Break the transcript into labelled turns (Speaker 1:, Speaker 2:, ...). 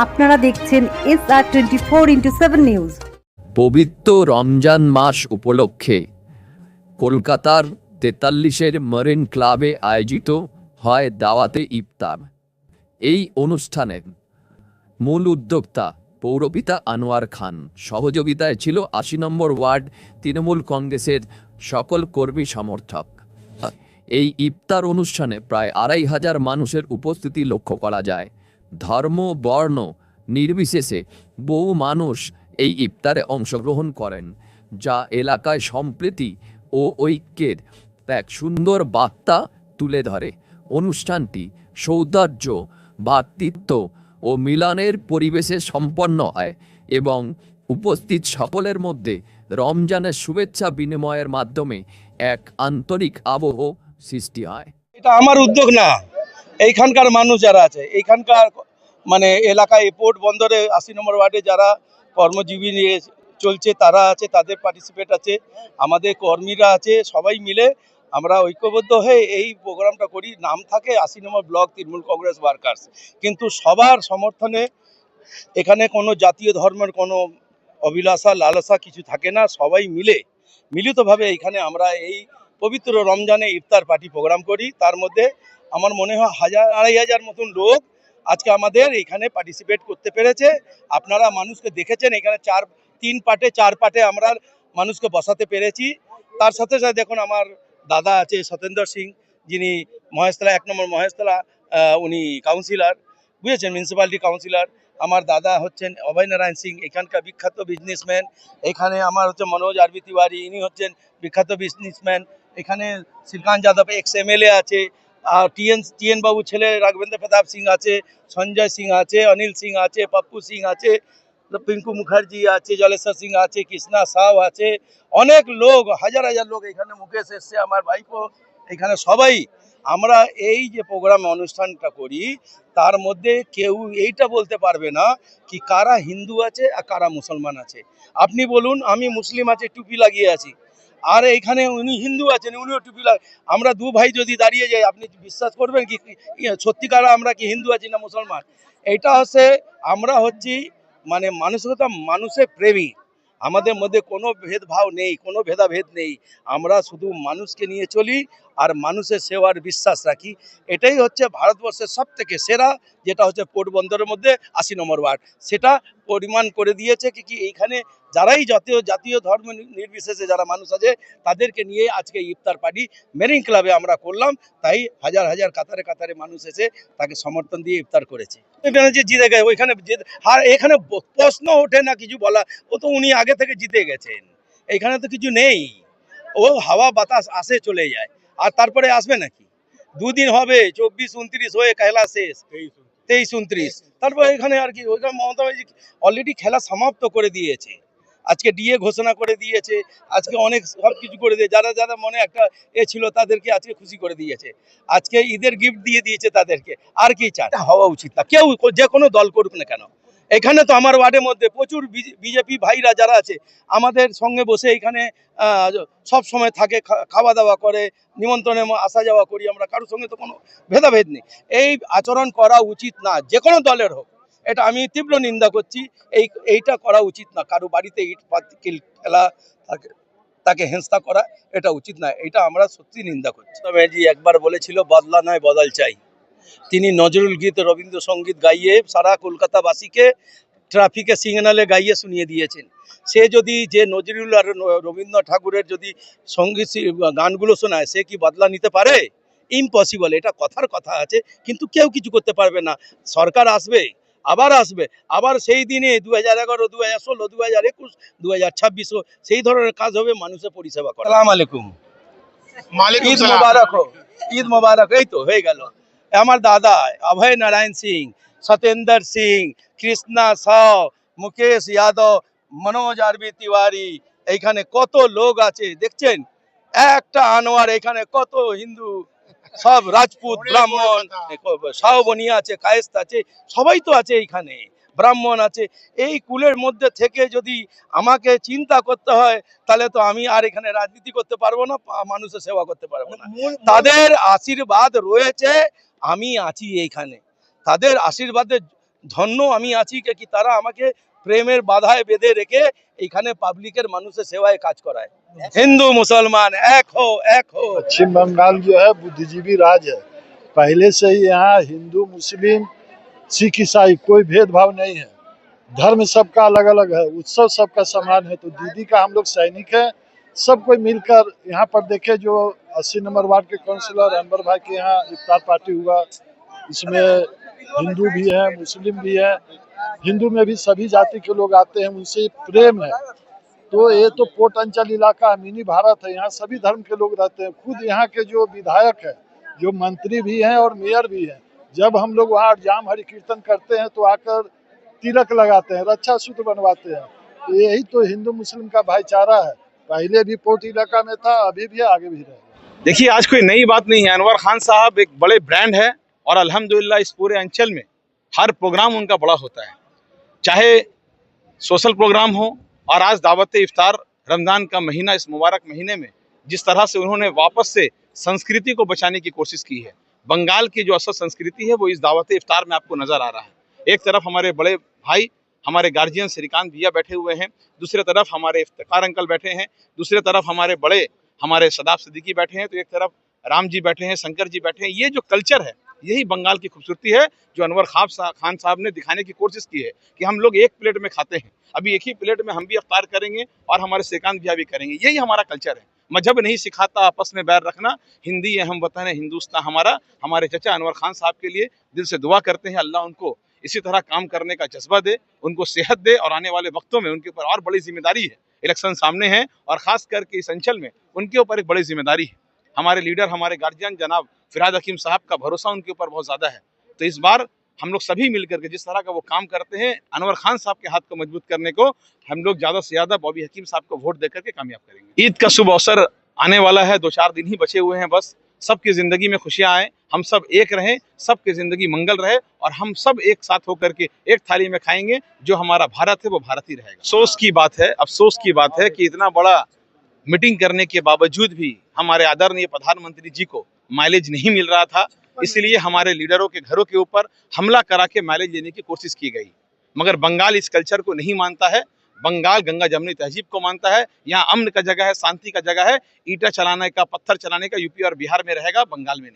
Speaker 1: আপনারা দেখছেন SR24x7 news.
Speaker 2: পবিত্র রমজান মাস উপলক্ষে কলকাতার 43-এর মেরিন ক্লাবে আয়োজিত হয় দাওয়াতে ইফতার। এই অনুষ্ঠানের মূল উদ্যোক্তা পৌরপিতা আনোয়ার খান, সহযোগিতায় ছিল ৮০ নম্বর ওয়ার্ড তৃণমূল কংগ্রেসের সকল কর্মী সমর্থক। এই ইফতার অনুষ্ঠানে প্রায় ২৫০০ মানুষের উপস্থিতি লক্ষ্য করা যায়। ধর্ম বর্ণ নির্বিশেষে বহু মানুষ এই ইফতারে অংশগ্রহণ করেন, যা এলাকায় সম্প্রীতি ও ঐক্যের এক সুন্দর বার্তা তুলে ধরে। অনুষ্ঠানটি সৌহার্দ্য, ভ্রাতৃত্ব ও মিলনের পরিবেশে সম্পন্ন হয় এবং উপস্থিত সকলের মধ্যে রমজানের শুভেচ্ছা বিনিময়ের মাধ্যমে এক আন্তরিক আবহ সৃষ্টি হয়।
Speaker 3: এটা আমার উদ্যোগ না, এইখানকার মানুষ যারা আছে, এইখানকার মানে এলাকায় পোর্ট বন্দরে ৮০ নম্বর ওয়ার্ডে যারা কর্মজীবী নিয়ে চলছে তারা আছে, তাদের পার্টিসিপেট আছে, আমাদের কর্মীরা আছে, সবাই মিলে আমরা ঐক্যবদ্ধ হয়ে এই প্রোগ্রামটা করি। নাম থাকে ৮০ নম্বর ব্লক তৃণমূল কংগ্রেস ওয়ার্কার্স, কিন্তু সবার সমর্থনে এখানে কোনো জাতীয় ধর্মের কোনো অভিলাষা লালসা কিছু থাকে না। সবাই মিলে মিলিতভাবে এখানে আমরা এই পবিত্র রমজানে ইফতার পার্টি প্রোগ্রাম করি। তার মধ্যে আমার মনে হয় ১,০০০-২,৫০০ মতন লোক আজকে আমাদের এখানে পার্টিসিপেট করতে পেরেছে। আপনারা মানুষকে দেখেছেন, এখানে 4 পার্টে আমরা মানুষকে বসাতে পেরেছি। তার সাথে সাথে দেখুন আমার দাদা আছে সতেন্দ্র সিং, যিনি মহেশতলা ১ নম্বর মহেশতলা উনি কাউন্সিলর, বুঝেছেন, মিউনিসিপ্যালিটি কাউন্সিলর। আমার দাদা হচ্ছেন অভয় নারায়ণ সিং, এখানকার বিখ্যাত বিজনেসম্যান। এখানে আমার হচ্ছে মনোজ আরবি তিওয়ারি, ইনি হচ্ছেন বিখ্যাত বিজনেসম্যান। এখানে শ্রীকান্ত যাদব এক্স এমএলএ আছে, আর টিএন বাবু ছেলে রাঘবেন্দ্র প্রতাপ সিং আছে, সঞ্জয় সিং আছে, অনিল সিং আছে, পপ্পু সিং আছে, পিঙ্কু মুখার্জি আছে, জলেশ্বর সিং আছে, কৃষ্ণা সাউ আছে, অনেক লোক, হাজার হাজার লোক এখানে, মুকেশ এসছে, আমার ভাইপো, এখানে সবাই। আমরা এই যে প্রোগ্রাম অনুষ্ঠানটা করি তার মধ্যে কেউ এইটা বলতে পারবে না কি কারা হিন্দু আছে আর কারা মুসলমান আছে। আপনি বলুন, আমি মুসলিম আছে, টুপি লাগিয়ে আছি, আর এইখানে উনি হিন্দু আছেন, উনিও টুপি আমরা দু ভাই যদি দাঁড়িয়ে যাই, আপনি বিশ্বাস করবেন কি সত্যিকার আমরা কি হিন্দু আছি না মুসলমান? এটা হচ্ছে আমরা হচ্ছি মানে মানসিকতা, মানুষের প্রেমী। আমাদের মধ্যে কোনো ভেদভাব নেই, কোনো ভেদাভেদ নেই। আমরা শুধু মানুষকে নিয়ে চলি আর মানুষের সেবার বিশ্বাস রাখি। এটাই হচ্ছে ভারতবর্ষের সব থেকে সেরা, যেটা হচ্ছে পোর্ট বন্দরের মধ্যে ৮০ নম্বর ওয়ার্ড। সেটা পরিমাণ করে দিয়েছে কি এইখানে যারাই জাতীয় ধর্ম নির্বিশেষে যারা মানুষ আছে তাদেরকে নিয়ে আজকে ইফতার পার্টি মেরিন ক্লাবে আমরা করলাম। তাই হাজার হাজার কাতারে কাতারে মানুষ এসে তাকে সমর্থন দিয়ে ইফতার করেছে। ব্যানার্জি জিতে গেছে ওইখানে, আর এখানে প্রশ্ন ওঠে না কিছু বলা, ও তো উনি আগে থেকে জিতে গেছেন, এখানে তো কিছু নেই। ও হাওয়া বাতাস আসে চলে যায়, আর তারপরে আসবে নাকি? দুদিন হবে, 24-29 হয়ে খেলা শেষ, 23-29, তারপর এখানে আর কি ওইখানে মমতা ব্যানার্জি অলরেডি খেলা সমাপ্ত করে দিয়েছে। আজকে ডিএ ঘোষণা করে দিয়েছে, আজকে অনেক সব কিছু করে দিয়ে যারা যারা মনে একটা ছিল তাদেরকে আজকে খুশি করে দিয়েছে। আজকে ঈদের গিফট দিয়ে দিয়েছে তাদেরকে। আর কি চায়? হওয়া উচিত না, কেউ যে কোনো দল করুক না কেন। এখানে তো আমার ওয়ার্ডের মধ্যে প্রচুর বিজেপি ভাইরা যারা আছে আমাদের সঙ্গে বসে এখানে সব সময় থাকে, খাওয়া দাওয়া করে, নিমন্ত্রণে আসা যাওয়া করি আমরা, কারোর সঙ্গে তো কোনো ভেদাভেদ নেই। এই আচরণ করা উচিত না, যে কোনো দলের হোক। এটা আমি তীব্র নিন্দা করছি। এইটা করা উচিত না, কারো বাড়িতে ইট পাটকেল ফেলা, তাকে হেনস্থা করা, এটা উচিত না। এটা আমরা সত্যি নিন্দা করছি। তবে জি একবার বলেছিল বদলা নয় বদল চাই। তিনি নজরুল গীত, রবীন্দ্রসঙ্গীত গাইয়ে সারা কলকাতাবাসীকে ট্রাফিকে সিগনালে গাইয়ে শুনিয়ে দিয়েছেন। সে যদি যে নজরুল আর রবীন্দ্র ঠাকুরের যদি সঙ্গীত গানগুলো শোনায়, সে কি বদলা নিতে পারে? ইম্পসিবল। এটা কথার কথা আছে, কিন্তু কেউ কিছু করতে পারবে না। সরকার আসবে, আবার আসবে, আবার সেই দিনে 2011, 2016, 2021, 2026 সেই ধরনের কাজ হবে, মানুষের পরিষেবা করা। আসসালামু আলাইকুম, ঈদ মোবারক হোক, ঈদ মোবারক। এই তো হয়ে গেল। আমার দাদা অভয় নারায়ণ সিং, সতেন্দ্র সিং, কৃষ্ণা সাউ, মুকেশ যাদব, মনোজ আরবি তিওয়ারি, এইখানে কত লোক আছে দেখছেন। একটা আনোয়ার, এখানে কত হিন্দু, সব রাজপুত, ব্রাহ্মণ, সাউ বনিয়া আছে, কায়েস্ত আছে, সবাই তো আছে এইখানে, ব্রাহ্মণ আছে। এই কুলের মধ্যে থেকে যদি আমাকে চিন্তা করতে হয়, তাহলে তো আমি আর এখানে রাজনীতি করতে পারবো না, মানুষের সেবা করতে পারবো না। তাদের আশীর্বাদ রয়েছে, আমি আছি এইখানে, তাদের আশীর্বাদে ধন্য আমি আছি কি তারা আমাকে প্রেমের বাধায় বেঁধে রেখে এইখানে পাবলিকের মানুষের সেবায় কাজ করায়। হিন্দু মুসলমান এক हो, এক हो।
Speaker 4: पश्चिम बंगाल जो है बुद्धिजीवी राज है। पहले से ही यहाँ हिंदू मुस्लिम सिख ईसाई कोई भेदभाव नहीं है। धर्म सबका अलग अलग है, उत्सव सबका समान है। तो दीदी का हम लोग सैनिक है। सब कोई मिलकर यहाँ पर देखे जो 80 नंबर वार्ड के काउंसिलर अनवर भाई के यहाँ इफ्तार पार्टी हुआ, इसमें हिंदू भी है मुस्लिम भी है। हिंदू में भी सभी जाति के लोग आते हैं, उनसे प्रेम है। तो ये तो पोर्ट अंचल इलाका मिनी भारत है, यहाँ सभी धर्म के लोग रहते हैं। खुद यहाँ के जो विधायक है, जो मंत्री भी हैं और मेयर भी हैं, जब हम लोग वहाँ जाम हरि कीर्तन करते हैं तो आकर तिलक लगाते हैं, रक्षा सूत्र बनवाते हैं। तो यही तो हिंदू मुस्लिम का भाईचारा है। पहले भी पोर्ट इलाका में था, अभी भी आगे भी रहेगा।
Speaker 5: देखिए, आज कोई नई बात नहीं है। अनवर खान साहब एक बड़े ब्रांड है और अल्हम्दुलिल्लाह इस पूरे अंचल में हर प्रोग्राम उनका बड़ा होता है, चाहे सोशल प्रोग्राम हो। और आज दावत इफ्तार रमज़ान का महीना, इस मुबारक महीने में जिस तरह से उन्होंने वापस से संस्कृति को बचाने की कोशिश की है, बंगाल की जो असल संस्कृति है वो इस दावत इफ्तार में आपको नज़र आ रहा है। एक तरफ हमारे बड़े भाई, हमारे गार्जियन श्रीकांत भैया बैठे हुए हैं, दूसरी तरफ हमारे इफ्तिकार अंकल बैठे हैं, दूसरी तरफ हमारे सदाब सिद्दीकी बैठे हैं, तो एक तरफ राम जी बैठे हैं, शंकर जी बैठे हैं। ये जो कल्चर है, यही बंगाल की खूबसूरती है जो अनवर खान साहब ने दिखाने की कोशिश की है कि हम लोग एक प्लेट में खाते हैं। अभी एक ही प्लेट में हम भी इफ्तार करेंगे और हमारे श्रीकांत भैया भी करेंगे। यही हमारा कल्चर है। मजहब नहीं सिखाता आपस में बैर रखना। हिंदी है, हम वतन है हिंदुस्तान हमारा। हमारे चचा अनवर खान साहब के लिए दिल से दुआ करते हैं, अल्लाह उनको इसी तरह काम करने का जज्बा दे, उनको सेहत दे और आने वाले वक्तों में उनके ऊपर और बड़ी जिम्मेदारी है। इलेक्शन सामने है और खास करके इस अंचल में उनके ऊपर एक बड़ी जिम्मेदारी है। हमारे लीडर, हमारे गार्जियन जनाब फिरहाद हकीम साहब का भरोसा उनके ऊपर बहुत ज़्यादा है। तो इस बार हम लोग सभी मिलकर के जिस तरह का वो काम करते हैं, अनवर खान साहब के हाथ को मजबूत करने को हम लोग ज़्यादा से ज़्यादा बॉबी हकीम साहब को वोट देकर के कामयाब करेंगे। ईद का शुभ अवसर आने वाला है, 2-4 दिन ही बचे हुए हैं बस। सबकी ज़िंदगी में खुशियाँ आए, हम सब एक रहें, सबकी ज़िंदगी मंगल रहे और हम सब एक साथ होकर के एक थाली में खाएंगे। जो हमारा भारत है वो भारत ही रहेगा। अफसोस की बात है, अफसोस की बात है कि इतना बड़ा मीटिंग करने के बावजूद भी हमारे आदरणीय प्रधानमंत्री जी को माइलेज नहीं मिल रहा था। इसलिए हमारे लीडरों के घरों के ऊपर हमला करा के माइलेज लेने की कोशिश की गई। मगर बंगाल इस कल्चर को नहीं मानता है। बंगाल गंगा जमुनी तहजीब को मानता है। यहाँ अमन का जगह है, शांति का जगह है। ईंटा चलाने का, पत्थर चलाने का यूपी और बिहार में रहेगा, बंगाल में नहीं।